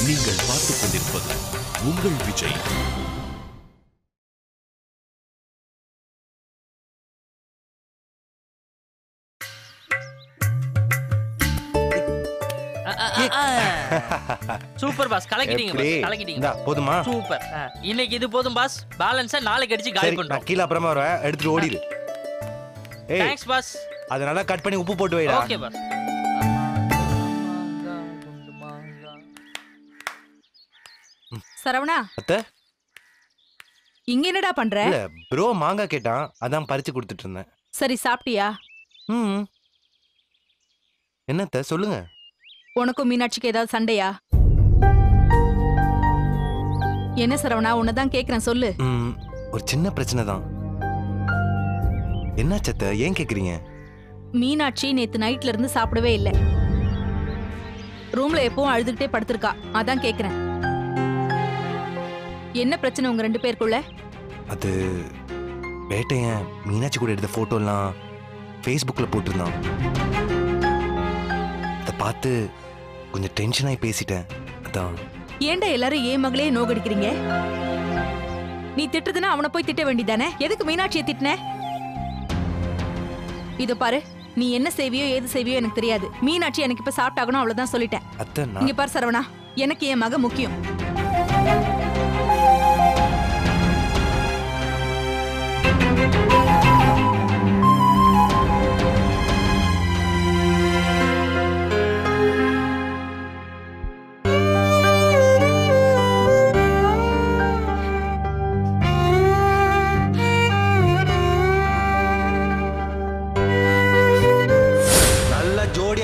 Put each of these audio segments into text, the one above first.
நீங்கள் பார்த்துக் கொண்டிருப்பது உங்கள் விஜய். சூப்பர் பாஸ், கலக்கிட்டீங்க பாஸ், கலக்கிட்டீங்க. போதுமா? சூப்பர். இன்னைக்கு இது போதும் பாஸ். பேலன்ஸா நாளைக்கு அடிச்சு காலி பண்றோம். கீழ அப்புறமா வரேன், எடுத்துட்டு ஓடிடு. ஏய் தேங்க்ஸ் பாஸ். அத நல்லா கட் பண்ணி உப்பு போட்டு வைடா. Okay pass. சரவணா, அத்தை இங்க என்னடா பண்ற? இல்ல ப்ரோ மாங்காய் கேட்டான், அதான் பறிச்சு கொடுத்துட்டு இருந்தேன். சரி, சாப்பிட்டியா? என்னத்த சொல்லுங்க. உனக்கும் மீனாட்சிக்கு ஏதாவது சண்டையா? என்ன சரவணா, உன்னதான் கேக்குறேன், சொல்லு. ஒரு சின்ன பிரச்சனை தான். என்னாச்சத்த, ஏன் கேக்குறீங்க? மீனாட்சி நேத்து நைட்ல இருந்து சாப்பிடவே இல்லை. ரூம்ல எப்பவும் அழுதுகிட்டே படுத்திருக்கா, அதான் கேக்குறேன். என்ன பிரச்சனை உங்க ரெண்டு பேருக்குள்ள? அது வேட்டையன் மீனாட்சி கூட எடுத்த போட்டோ எல்லாம் Facebookல போட்டிருந்தான். அதை பார்த்து கொஞ்சம் டென்ஷன் ஆகி பேசிட்டேன். அதான். ஏன்டா எல்லாரும் ஏன் மகளே நோகடிக்கிறீங்க? நீ திட்டுதுன்னா அவனை போய் திட்ட வேண்டியதானே? எதுக்கு மீனாட்சியை திட்டின? இதோ பாரு, நீ என்ன செய்வியோ ஏது செய்வியோ எனக்கு தெரியாது. மீனாட்சி எனக்கு இப்ப சாப்பிட்டாகணும், அவ்வளவுதான் சொல்லிட்டேன். இங்க பாரு சரவணா, எனக்கு என் மக முக்கியம்.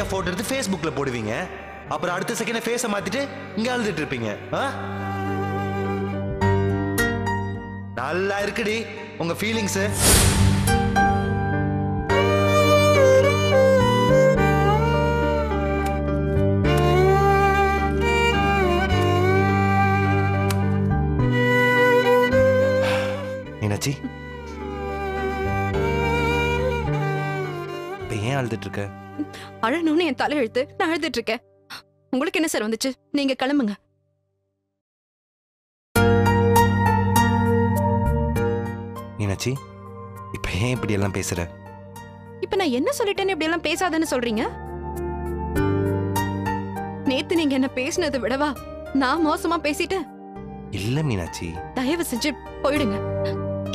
போட்டோ எடுத்து Facebookல போடுவீங்க, அப்புறம் அடுத்த செகண்ட் ஃபேஸை மாத்திட்டு இங்க அழுதுட்டு இருப்பீங்க. நல்லா இருக்குடி உங்க ஃபீலிங்ஸ். மீனாட்சி, இப்ப ஏன் அழுதுட்டு இருக்க? அழணும்னு என் தலையெழுத்து, நான் அழுதுட்டு இருக்கேன். உங்களுக்கு என்ன சார் வந்துச்சு? நீங்க கிளம்புங்க. மீனாட்சி, இப்ப ஏன் இப்படி எல்லாம் பேசுற? இப்ப நான் என்ன சொல்லிட்டேன்னு இப்படி எல்லாம் பேசாதன்னு சொல்றீங்க? நேத்து நீங்க என்ன பேசினதை விடவா நான் மோசமா பேசிட்டேன்? இல்ல மீனாட்சி, தயவு செஞ்சு போயிடுங்க,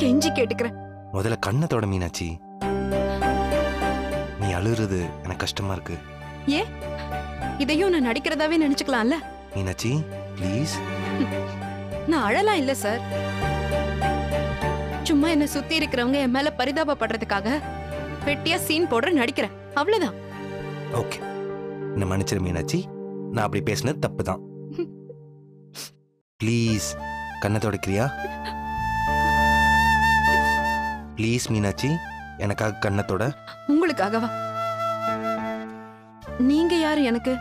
கெஞ்சி கேட்டுக்கிறேன். முதல்ல கண்ணத்தோட மீனாட்சி, நீ அழுறது எனக்கு கஷ்டமா இருக்கு. ஏன்? இதையும் நான் நடிக்கிறதாவே நினைச்சுக்கலாம்ல? மீனாட்சி ப்ளீஸ். நான் அழலாம் இல்ல சார். சும்மா என்ன சுத்தி இருக்கிறவங்க என் மேல பரிதாபப்படுறதுக்காக வெட்டியா சீன் போடுற நடிக்கிறேன், அவ்வளவுதான். ஓகே, என்ன மன்னிச்சிரு மீனாட்சி, நான் அப்படி பேசினது தப்பு தான். ப்ளீஸ் கண்ணத்தோட கிரியா, ப்ளீஸ் மீனாட்சி, எனக்காக கண்ணத்தோட. உங்களுக்காகவா? நீங்க யாரு எனக்கு?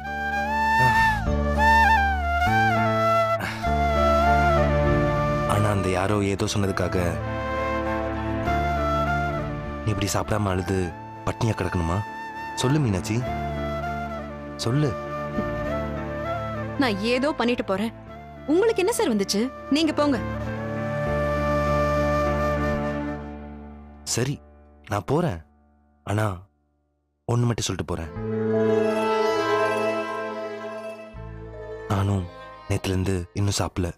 ஆனா அந்த யாரோ ஏதோ சொன்னதுக்காக நீ இப்படி சாப்பிடாம அழுது பட்னியா கிடக்கணுமா? சொல்லு மீனாட்சி, சொல்லு. நான் ஏதோ பண்ணிட்டு போறேன், உங்களுக்கு என்ன சார் வந்துச்சு? நீங்க போங்க. சரி, நான் போறேன். ஆனா ஒண்ணு மட்டும் சொல்லிட்டு போறேன். நானும் நேத்துல இருந்து இன்னும் சாப்பிடல.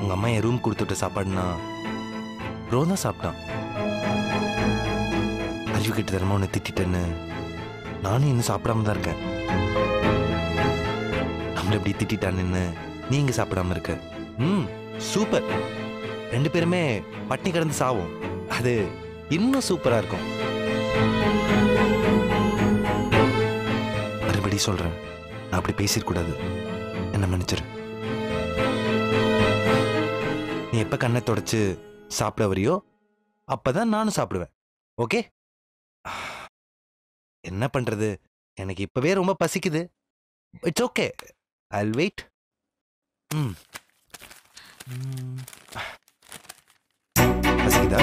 உங்க அம்மா என் ரூம் கொடுத்துட்ட சாப்பாடுனா ரோதான் சாப்பிட்டான். அறிவு கிட்ட தரமா உன்னை திட்டேன்னு நானும் இன்னும் சாப்பிடாம தான் இருக்கேன். நம்மள இப்படி திட்டான்னு நீங்க சாப்பிடாம இருக்க. சூப்பர். ரெண்டு பேருமே பட்டினி கிடந்து சாவோம், அது இன்னும் சூப்பரா இருக்கும். மறுபடி சொல்றேன், நான் அப்படி பேசிடக்கூடாது, என்ன மன்னிச்சிரு. நீ எப்ப கண்ணை தொடச்சு சாப்பிட வரியோ அப்பதான் நானும் சாப்பிடுவேன். ஓகே? என்ன பண்றது, எனக்கு இப்பவே ரொம்ப பசிக்குது. It's okay, I'll wait. பசிக்குதா?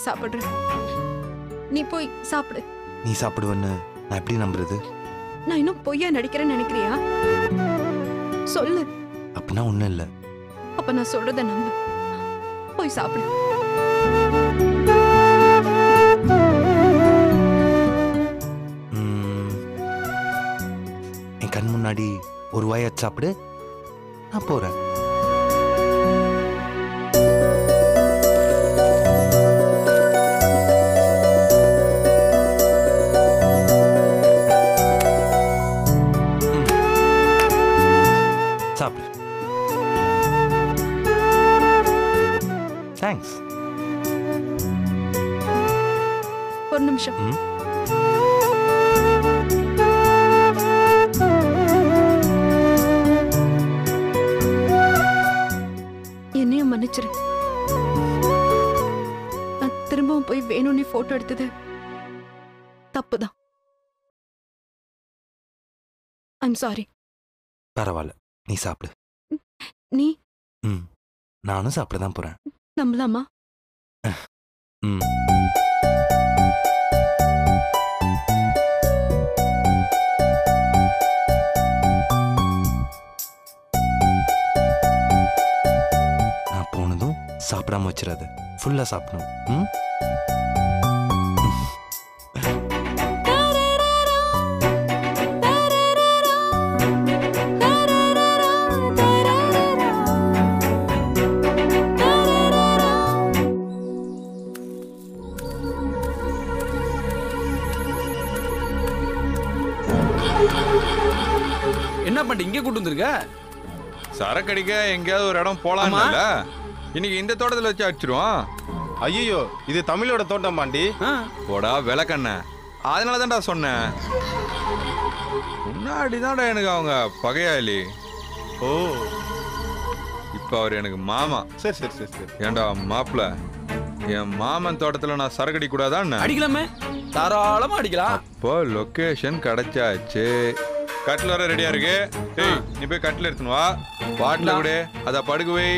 சாப்பிடுறேன். நீ போய் சாப்பிடு. நீ சாப்பிடுவேன்னு நான் எப்படி நம்புறது? நான் இன்னும் பொய்யா நடிக்கிறேன்னு நினைக்கிறியா? சொல்லு. அப்படின்னா ஒண்ணும் இல்ல. அப்ப நான் சொல்றத நம்பு. போய் சாப்பிடு. என் கண் முன்னாடி ஒரு வாயை சாப்பிடு, நான் போறேன். சாப்பிடு. தேங்க்ஸ். ஒரு நிமிஷம். என்னையும் மன்னிச்சிரு. நான் திரும்பவும் போய் வேணும்னே போட்டோ எடுத்தது தப்புதான். I'm sorry. பரவாயில்ல, நீ சாப்பிடு. நீ? நானும் சாப்பிட தான் போறேன். நம்பலாமா? நான் போனதும் சாப்பிடாம வச்சிடாத, ஃபுல்லா சாப்பிடணும். என்ன பண்ணி இங்கே கூட்டு வந்திருக்க? சரக்கடிக்க எங்கேயாவது ஒரு இடம் போலாம்ல. இன்னைக்கு இந்த தோட்டத்தில் வச்சு அடிச்சிருவோம். ஐயோ, இது தமிழோட தோட்டம் பாண்டி. போடா விளக்கண்ண. அதனால தான்டா சொன்னேன். முன்னாடி தான்டா எனக்கு அவங்க பகையாளி. ஓ, இப்போ அவர் எனக்கு மாமா. சரி சரி சரி சரி. ஏண்டா மாப்பிள்ள, என் மாமன் தோட்டத்தில் நான் சரக்கடி கூடாதான்னு? அடிக்கலாமே, தாராளமா அடிக்கலாம். இப்போ லொகேஷன் கிடைச்சாச்சு. கட்டில் வர ரெடியா இருக்கு. நீ போய் கட்டில் எடுத்துன்னு வா. பாட்டில் கூட அத படுகுவை.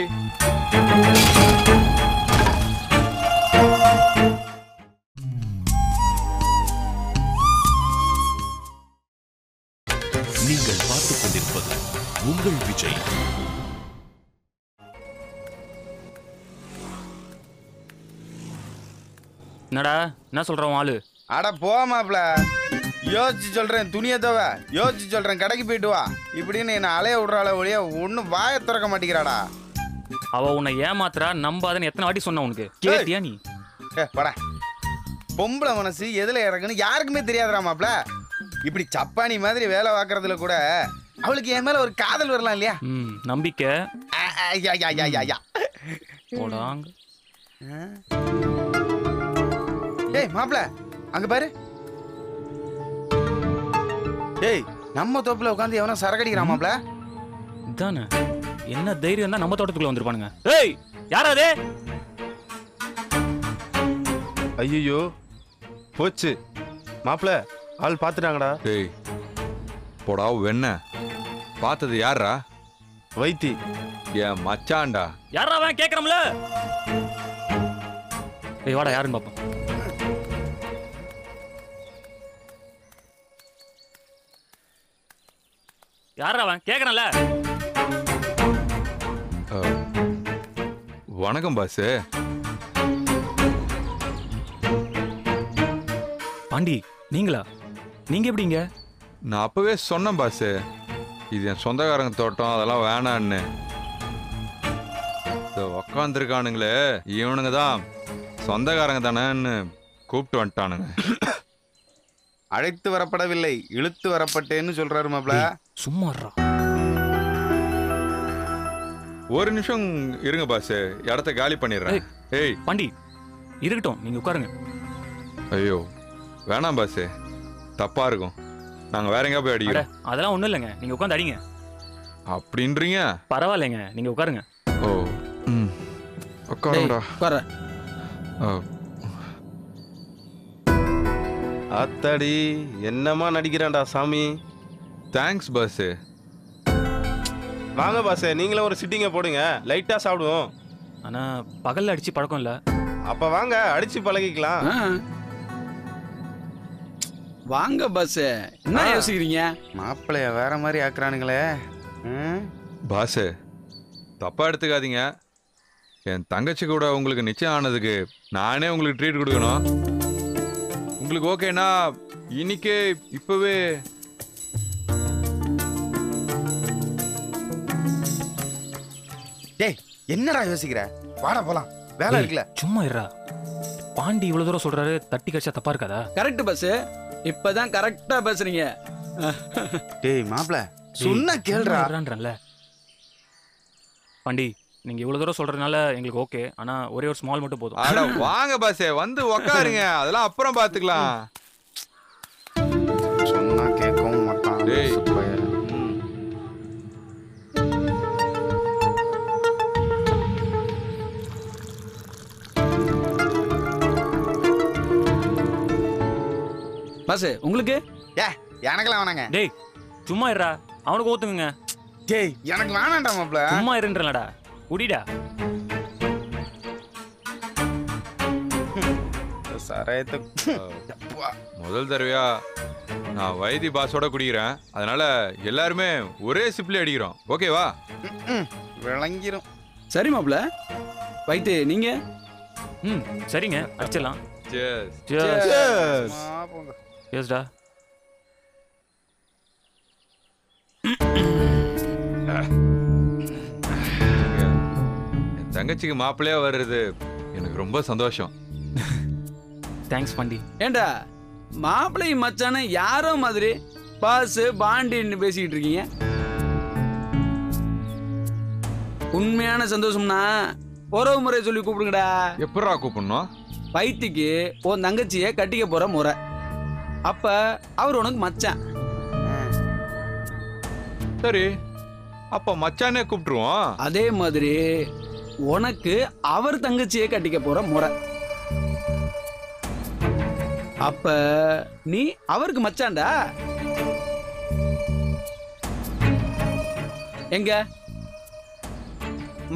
நீங்கள் பார்த்துக் கொண்டிருப்பது உங்கள் விஜய். என்னடா என்ன சொல்றோம் ஆளு? அட போ மாப்ள, யோசிச்சு சொல்றேன். துணியை தவ யோசிச்சு சொல்றேன். கடைக்கு போயிட்டு வா இப்படின்னு என்ன அலைய விடுறாள ஒழிய ஒன்னும் வாயை திறக்க மாட்டேங்கிறாடா. அவ உன்னை ஏமாத்துறா, நம்பாதன்னு எத்தனை வாட்டி சொன்ன உனக்கு? கேட்டியா நீ? படா, பொம்பளை மனசு எதுல இறங்குன்னு யாருக்குமே தெரியாதுடா மாப்ள. இப்படி சப்பானி மாதிரி வேலை பார்க்கறதுல கூட அவளுக்கு என் மேல ஒரு காதல் வரலாம் இல்லையா? நம்பிக்கை. போடாங்க. ஏய் மாப்ள, அங்க பாரு. ஏய், நம்ம தோப்புல உட்காந்து எவனோ சரக்கடிக்கிறான் மாப்ள. இதானே என்ன தைரியம் தான் நம்ம தோட்டத்துக்குள்ள வந்திருப்பானுங்க. ஏய், யாராவது? ஐயோ போச்சு மாப்ள, ஆள் பாத்துட்டாங்கடா. ஏய் போடா வெண்ண. பார்த்தது யாரா? வைத்தி. என் மச்சான்டா. யாரா அவன்? கேக்குறோம்ல. ஏய் வாடா, யாருன்னு பாப்போம். யாரா அவன்? கேக்குறேன்ல. வணக்கம் பாஸ். பாண்டி நீங்களா? நீங்க எப்படிங்க? நான் அப்பவே சொன்னேன் பாஸ், இது என் சொந்தக்காரங்க தோட்டம், அதெல்லாம் வேணான்னு. உக்காந்துருக்கானுங்களே இவனுங்க தான் சொந்தக்காரங்க தானேன்னு கூப்பிட்டு வந்துட்டானுங்க. அழைத்து வரப்படவில்லை, இழுத்து வரப்பட்டேன்னு சொல்றாரு மாப்ள. சும்மாறா. ஒரு நிமிஷம் இருங்க பாஸ், இடத்த காலி பண்ணிடுறேன். ஏய் பாண்டி இருக்கட்டும், நீங்க உட்காருங்க. ஐயோ வேணாம் பாஸ், தப்பா இருக்கும். நாங்க வேற எங்க போய் அடிக்கிறோம். அதெல்லாம் ஒண்ணும் இல்லைங்க, நீங்க உட்காந்து அடிங்க. அப்படின்றீங்க? பரவாயில்லைங்க, நீங்க உட்காருங்க. ஓ உட்காருடா. உட்கார. அத்தாடி, என்னமா நடிக்கிறான்டா சாமி. Thanks pass. வாங்க பாஸ், நீங்களே ஒரு சிட்டிங்க போடுங்க, லைட்டா சாப்பிடுவோம். ஆனா பகல்ல அடிச்சு பழக்கம் இல்ல. அப்ப வாங்க அடிச்சு பழகிக்கலாம். வாங்க பஸ். என்ன யோசிக்கிறீங்க? மாப்பிள்ளைய வேற மாதிரி ஆக்குறானுங்களே. பாஸ் தப்பா எடுத்துக்காதீங்க. என் தங்கச்சி கூட உங்களுக்கு நிச்சயம் ஆனதுக்கு நானே உங்களுக்கு ட்ரீட் கொடுக்கணும். உங்களுக்கு ஓகேனா இன்னைக்கே இப்பவே டேய் என்னடா யோசிக்கிற? வாடா போலாம், வேலை இருக்குல்ல. சும்மா இருடா. பாண்டி இவ்வளவு தூரம் சொல்றாரு, தட்டி கடிச்சா தப்பா இருக்காதா? Correct bus. இப்பதான் கரெக்டா பேசுறீங்க. டேய் மாப்பிள்ள சொன்னா கேளுடா. பாண்டி நீங்க இவ்வளவு தூரம் சொல்றதுனால எங்களுக்கு ஓகே. ஆனா ஒரே ஒரு ஸ்மால் மட்டும் போதும். அட வாங்க பாஸ், வந்து உக்காருங்க. அதெல்லாம் அப்புறம் பாத்துக்கலாம். சொன்னா கேட்கவும் மாட்டான். டேய் பஸ் உங்களுக்கு எனக்கெல்லாம் வேணாங்க. டேய் சும்மா இருடா, அவனுக்கு ஊத்துங்க. டேய் எனக்கு வேணாம்டா மாப்ள. சும்மா இருன்றலடா, குடிடா. முதல் தடவையா நான் வைத்தி பாஸோட குடிக்கிறேன். அதனால எல்லாருமே ஒரே சிப்ல அடிக்கிறோம். ஓகேவா? விளங்கிரும். சரி மாப்ள. வைத்து நீங்க? சரிங்க, அடிச்சிடலாம். Cheers. Cheers. Cheers-டா. என் தங்கச்சிக்கு மாப்பிள்ளையா வர்றது எனக்கு ரொம்ப சந்தோஷம். தேங்க்ஸ் பாண்டி. ஏண்டா மாப்பிள்ளை மச்சான யாரோ மாதிரி பாஸ் பாண்டின்னு பேசிக்கிட்டு இருக்கீங்க? உண்மையான சந்தோஷம்னா உறவு முறை சொல்லி கூப்பிடுங்கடா. எப்படா கூப்பிடணும்? வைத்திக்கு உன் தங்கச்சிய கட்டிக்க போற முறை. அப்ப அவர் உனக்கு மச்சான். சரி, அப்ப மச்சானே கூப்பிட்டுருவோம். அதே மாதிரி உனக்கு அவர் தங்கச்சியை கட்டிக்க போற முறை. அப்ப நீ அவருக்கு மச்சான்டா. எங்க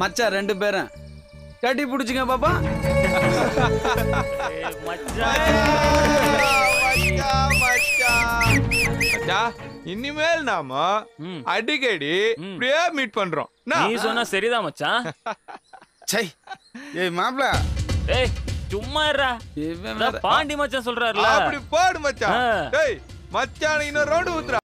மச்சான் 2 பேரும் கட்டி பிடிச்சுங்க பாப்பா. இனிமேல் நாம அடிக்கடி இப்படியே மீட் பண்றோம். நீ சொன்னா சரிதான் மச்சான். சை ஏய் மாப்ள. ஏய் சும்மா இருடா. பாண்டி மச்சான் சொல்றாருல. அப்படி பாடு மச்சான். டேய் மச்சான் இன்னொரு ரவுண்ட் ஊத்துறா.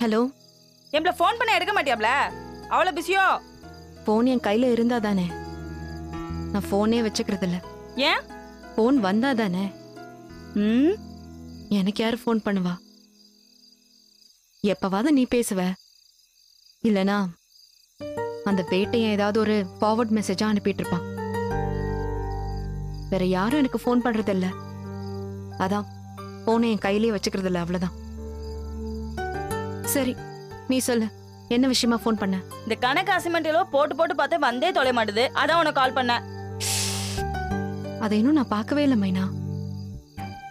ஹலோ. எம்பள ஃபோன் பண்ண எடுக்க மாட்டியாப்ல? அவ்வளவு பிஸியோ? போன் என் கையில இருந்தா தானே. நான் போனே வச்சுக்கிறது இல்ல. ஏன்? போன் வந்தா தானே. எனக்கு யாரு போன் பண்ணுவா? எப்பவாவது நீ பேசுவ. இல்லனா அந்த பேட்டையன் ஏதாவது ஒரு ஃபார்வர்ட் மெசேஜா அனுப்பிட்டு இருப்பான். வேற யாரும் எனக்கு போன் பண்றது இல்ல. அதான் போனை என் கையிலேயே வச்சுக்கிறது இல்ல. அவ்வளவுதான். சரி நீ சொல்லு, என்ன விஷயமா போன் பண்ண? இந்த கணக்கு அசைன்மெண்ட் போட்டு போட்டு பார்த்தே வந்தே தொலை மாட்டுது. அதான் உனக்கு கால் பண்ண. அதை இன்னும் நான் பார்க்கவே இல்லை மைனா.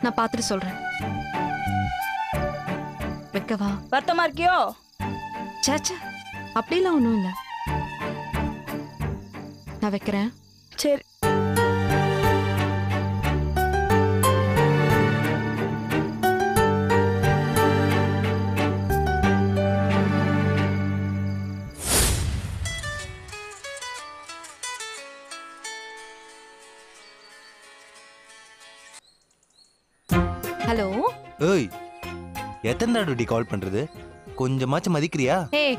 நான் பார்த்துட்டு சொல்றேன். வைக்கவா? வருத்தமா இருக்கியோ? சேச்சா அப்படிலாம் ஒன்றும் இல்லை. நான் வைக்கிறேன். சரி. ஹலோ. ஏய் எத்தனை தடவை கால் பண்றது? கொஞ்சமாச்சும் மதிக்கிறியா? ஏய்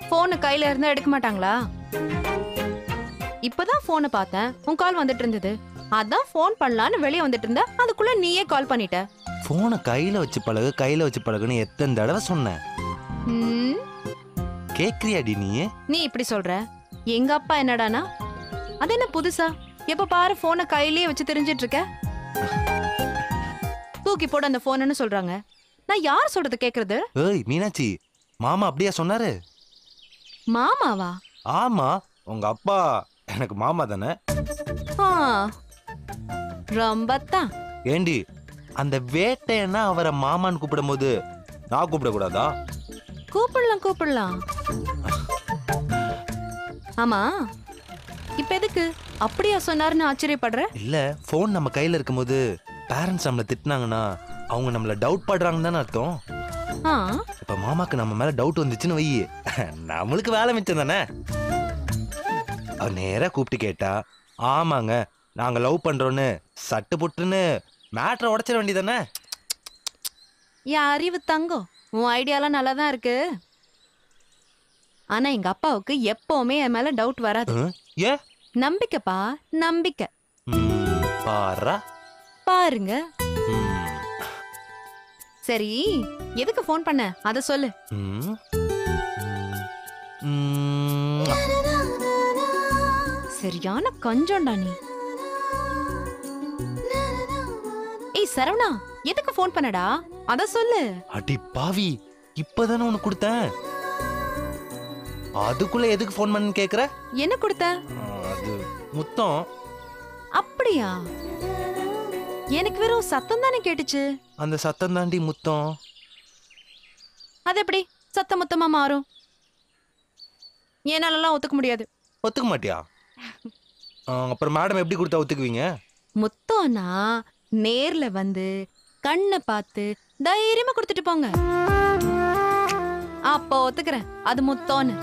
போனை கையில இருந்தா எடுக்க மாட்டாங்களா? இப்பதான் போனை பார்த்தேன், உன் கால் வந்துட்டு இருந்தது. அதான் போன் பண்ணலான்னு வெளியே வந்துட்டு இருந்த, அதுக்குள்ள நீயே கால் பண்ணிட்ட. போனை கையில வச்சு பழகு, கையில வச்சு பழகுன்னு எத்தனை தடவை சொன்னேன். கேக்குறியாடி நீ? நீ இப்படி சொல்ற. எங்க அப்பா என்னடானா அது என்ன புதுசா? எப்ப பாரு போனை கையிலேயே வச்சு தெரிஞ்சிட்டு இருக்க. தூக்கி போட அந்த போன்னு சொல்றாங்க. நான் யார் சொல்றது கேக்குறது? ஏய் மீனாட்சி, மாமா அப்படியா சொன்னாரு? மாமாவா? ஆமா, உங்க அப்பா எனக்கு மாமா தானே. ரொம்பத்தான். ஏண்டி அந்த வேட்டையன்னா அவரை மாமான்னு கூப்பிடும்போது நான் கூப்பிடக்கூடாதா? கூப்பிடலாம். ஆமா, இப்ப எதுக்கு அப்படியா சொன்னாருன்னு ஆச்சரியப்படுற? இல்ல, போன் நம்ம கையில இருக்கும்போது பேரண்ட்ஸ் நம்மள திட்டினாங்கன்னா அவங்க நம்மள டவுட் பண்றாங்கன்னு தானே அர்த்தம். இப்ப மாமாக்கு நம்ம மேல டவுட் வந்துச்சுன்னு வை, நம்மளுக்கு வேலை மிச்சம் தானே. அவர் நேரா கூப்பிட்டு கேட்டா ஆமாங்க நாங்க லவ் பண்றோன்னு சட்டு புட்டுன்னு மேட்ரை உடைச்சிட வேண்டியதானே. என் அறிவு தங்கம், உன் ஐடியாலாம் நல்லா தான் இருக்கு. ஆனா எங்க அப்பாவுக்கு எப்பவுமே என் மேல டவுட் வராது. ஏ? நம்பிக்கைப்பா, நம்பிக்கை. பாருங்க. சரி, எதுக்கு ஃபோன் பண்ண அத சொல்லு. சரியான கஞ்சோண்டா நீ. ஏய் சரவணா, எதுக்கு ஃபோன் பண்ணடா அத சொல்லு. அடி பாவி, இப்பதானே உனக்கு கொடுத்தேன், அதுக்குள்ள எதுக்கு ஃபோன் பண்ணு கேக்குற? என்ன கொடுத்த? அது முத்தம். அப்படியா? எனக்கு வெறும் சத்தம் தானே கேட்டுச்சு. அந்த சத்தம் தாண்டி முத்தம். அது எப்படி சத்தம் முத்தமா மாறும்? என்னாலலாம் ஒத்துக்க முடியாது. ஒத்துக்க மாட்டியா? அப்புறம் மேடம் எப்படி கொடுத்தா ஒத்துக்குவீங்க? முத்தம்னா நேர்ல வந்து கண்ணை பார்த்து தைரியமா கொடுத்துட்டு போங்க, அப்போ ஒத்துக்கிறேன் அது முத்தம்னு.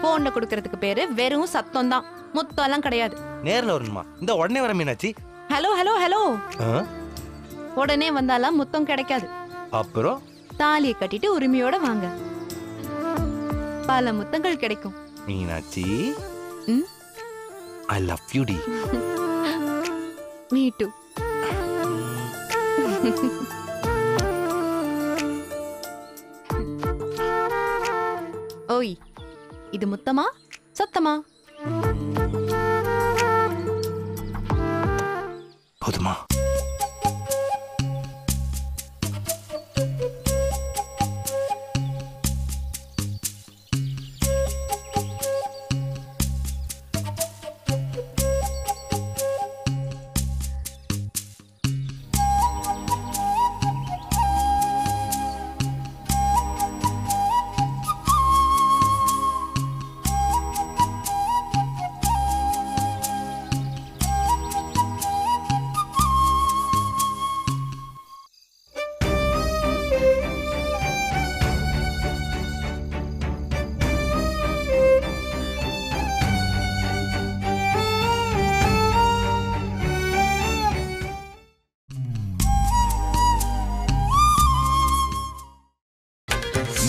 போன்ல கொடுக்கறதுக்கு பேரு வெறும் சத்தம் தான், முத்தம் எல்லாம் கிடையாது. நேர்ல வரணுமா? இந்த உடனே வர மீனாச்சி. ஹலோ ஹலோ ஹலோ, உடனே வந்தாலாம் முத்தம் கிடைக்காது. அப்புறம் தாலியை கட்டிட்டு உரிமையோட வாங்க, பல முத்தங்கள் கிடைக்கும். மீனாட்சி, ஐ லவ் யூ டி. Me too. ஓய், இது முத்தமா சத்தமா? போதுமா?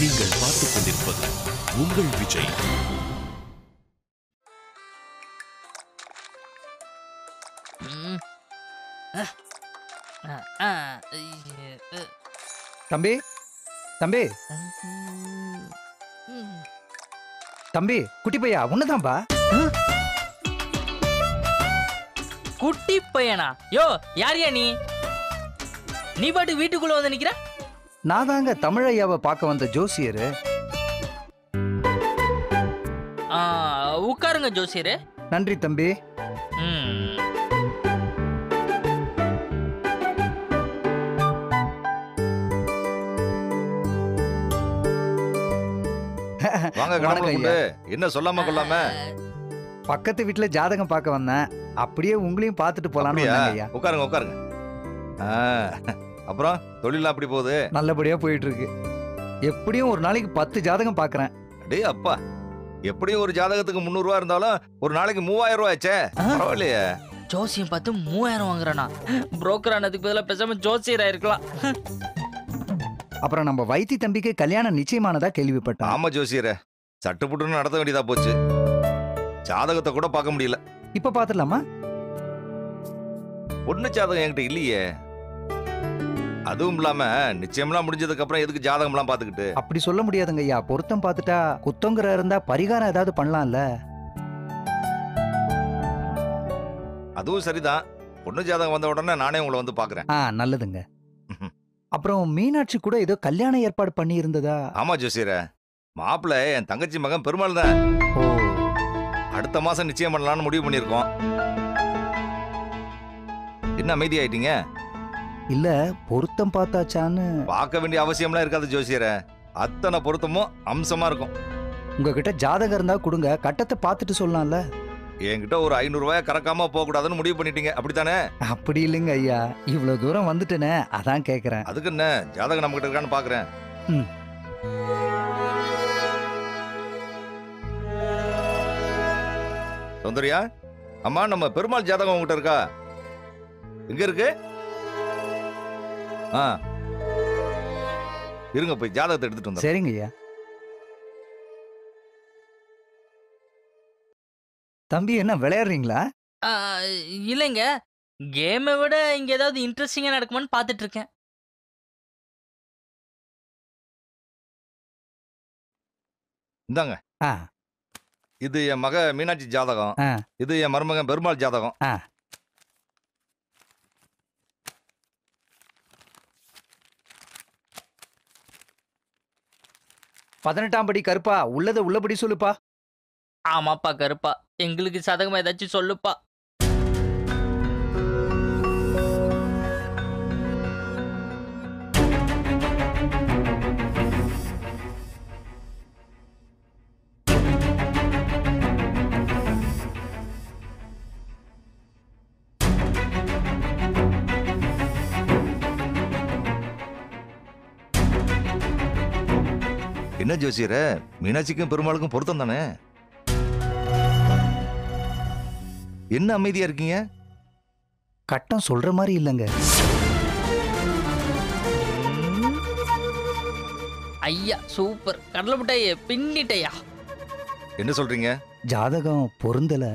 நீங்கள் பார்த்துக் கொண்டிருப்பது உங்கள் விஜய். தம்பி தம்பி தம்பி, குட்டி பையா உன்னதான்பா. குட்டி பையனா? யோ யாரியா நீ? நீ பாட்டு வீட்டுக்குள்ள வந்து நிக்கிற? நான் தாங்க தமிழையாவை பார்க்க வந்த ஜோசியரு. உட்காருங்க ஜோசியரு. நன்றி தம்பி. வாங்க கடவுளே, என்ன சொல்லாம கொள்ளாம? பக்கத்து வீட்டுல ஜாதகம் பார்க்க வந்தேன், அப்படியே உங்களையும் பார்த்துட்டு போலாம்னு ஐயா. உட்காருங்க உட்காருங்க. அப்புறம் தொழில் அப்படி போகுது? நல்லபடியா போயிட்டு இருக்கு. எப்படியும் ஒரு நாளைக்கு 10 ஜாதகம் பாக்குறேன். டேய் அப்பா, எப்படியும் ஒரு ஜாதகத்துக்கு 300 ரூபா இருந்தாலும் ஒரு நாளைக்கு 3000 ரூபாய் ஆச்சே. பரவாயில்லையே. ஜோசியம் பார்த்து 3000 வாங்குறானா? புரோக்கர் ஆனதுக்கு பதிலா பேசாம ஜோசியரா இருக்கலாம். அப்புறம் நம்ம வைத்தி தம்பிக்கு கல்யாணம் நிச்சயமானதா கேள்விப்பட்டேன். ஆமா ஜோசியரே, சட்டுப்புட்டுன்னு நடத்த வேண்டியதா போச்சு. ஜாதகத்தை கூட பார்க்க முடியல. இப்ப பாத்துடலாமா? பொண்ணு ஜாதகம் என்கிட்ட இல்லையே. அதுவும் இல்லாம நிச்சயம்லாம் முடிஞ்சதுக்கு அப்புறம் எதுக்கு ஜாதகம் எல்லாம் பாத்துக்கிட்டு? அப்படி சொல்ல முடியாதுங்க ஐயா. பொருத்தம் பார்த்துட்டா குத்தங்கிற இருந்தா பரிகாரம் ஏதாவது பண்ணலாம்ல. அதுவும் சரிதான். பொண்ணு ஜாதகம் வந்த உடனே நானே உங்களை வந்து பாக்குறேன். நல்லதுங்க. அப்புறம் மீனாட்சி கூட ஏதோ கல்யாண ஏற்பாடு பண்ணி இருந்ததா? ஆமா ஜோசியரே, மாப்பிள்ள என் தங்கச்சி மகன் பெருமாள் தான். ஓ, அடுத்த மாசம் நிச்சயம் பண்ணலாம்னு முடிவு பண்ணியிருக்கோம். என்ன அமைதி ஆயிட்டீங்க? இல்ல பொருத்தம் பார்த்தாச்சான்னு. பார்க்க வேண்டிய அவசியம்லாம் இருக்காது ஜோசியரை. அத்தனை பொருத்தமும் அம்சமா இருக்கும். உங்ககிட்ட ஜாதகம் இருந்தா கொடுங்க, கட்டத்தை பார்த்துட்டு சொல்லலாம்ல. என்கிட்ட ஒரு 500 ரூபாய் கறக்காம போக கூடாதுன்னு முடிவு பண்ணிட்டீங்க, அப்படித்தானே? அப்படி இல்லைங்க ஐயா, இவ்வளவு தூரம் வந்துட்டேனே, அதான் கேக்குறேன். அதுக்கு என்ன ஜாதகம் நம்ம கிட்ட இருக்கான்னு பாக்குறேன். சௌந்தர்யா, அம்மா நம்ம பெருமாள் ஜாதகம் உங்ககிட்ட இருக்கா? எங்க இருக்கு? இருங்க, போய் ஜாதகத்தை எடுத்துட்டு வந்தேன். சரிங்க ஐயா. தம்பி என்ன விளையாடுறீங்களா? இல்லைங்க, கேமை விட இங்க ஏதாவது இன்ட்ரெஸ்டிங்கா நடக்குமான்னு பார்த்துட்டு இருக்கேன். இந்தாங்க. இது என் மக மீனாட்சி ஜாதகம். இது என் மருமகன் பெருமாள் ஜாதகம். 18ஆம் படி கருப்பா, உள்ளத உள்ளபடி சொல்லுப்பா. ஆமாப்பா கருப்பா, எங்களுக்கு சதகம் ஏதாச்சும் சொல்லுப்பா. என்ன ஜோசியர, மீனாட்சிக்கும் பெருமாளுக்கும் பொருத்தம் தானே? என்ன அமைதியா இருக்கீங்க? கட்டம் சொல்ற மாதிரி இல்லைங்க. ஐயா சூப்பர், கடலை மிட்டாயே பின்னிட்டையா. என்ன சொல்றீங்க? ஜாதகம் பொருந்தல.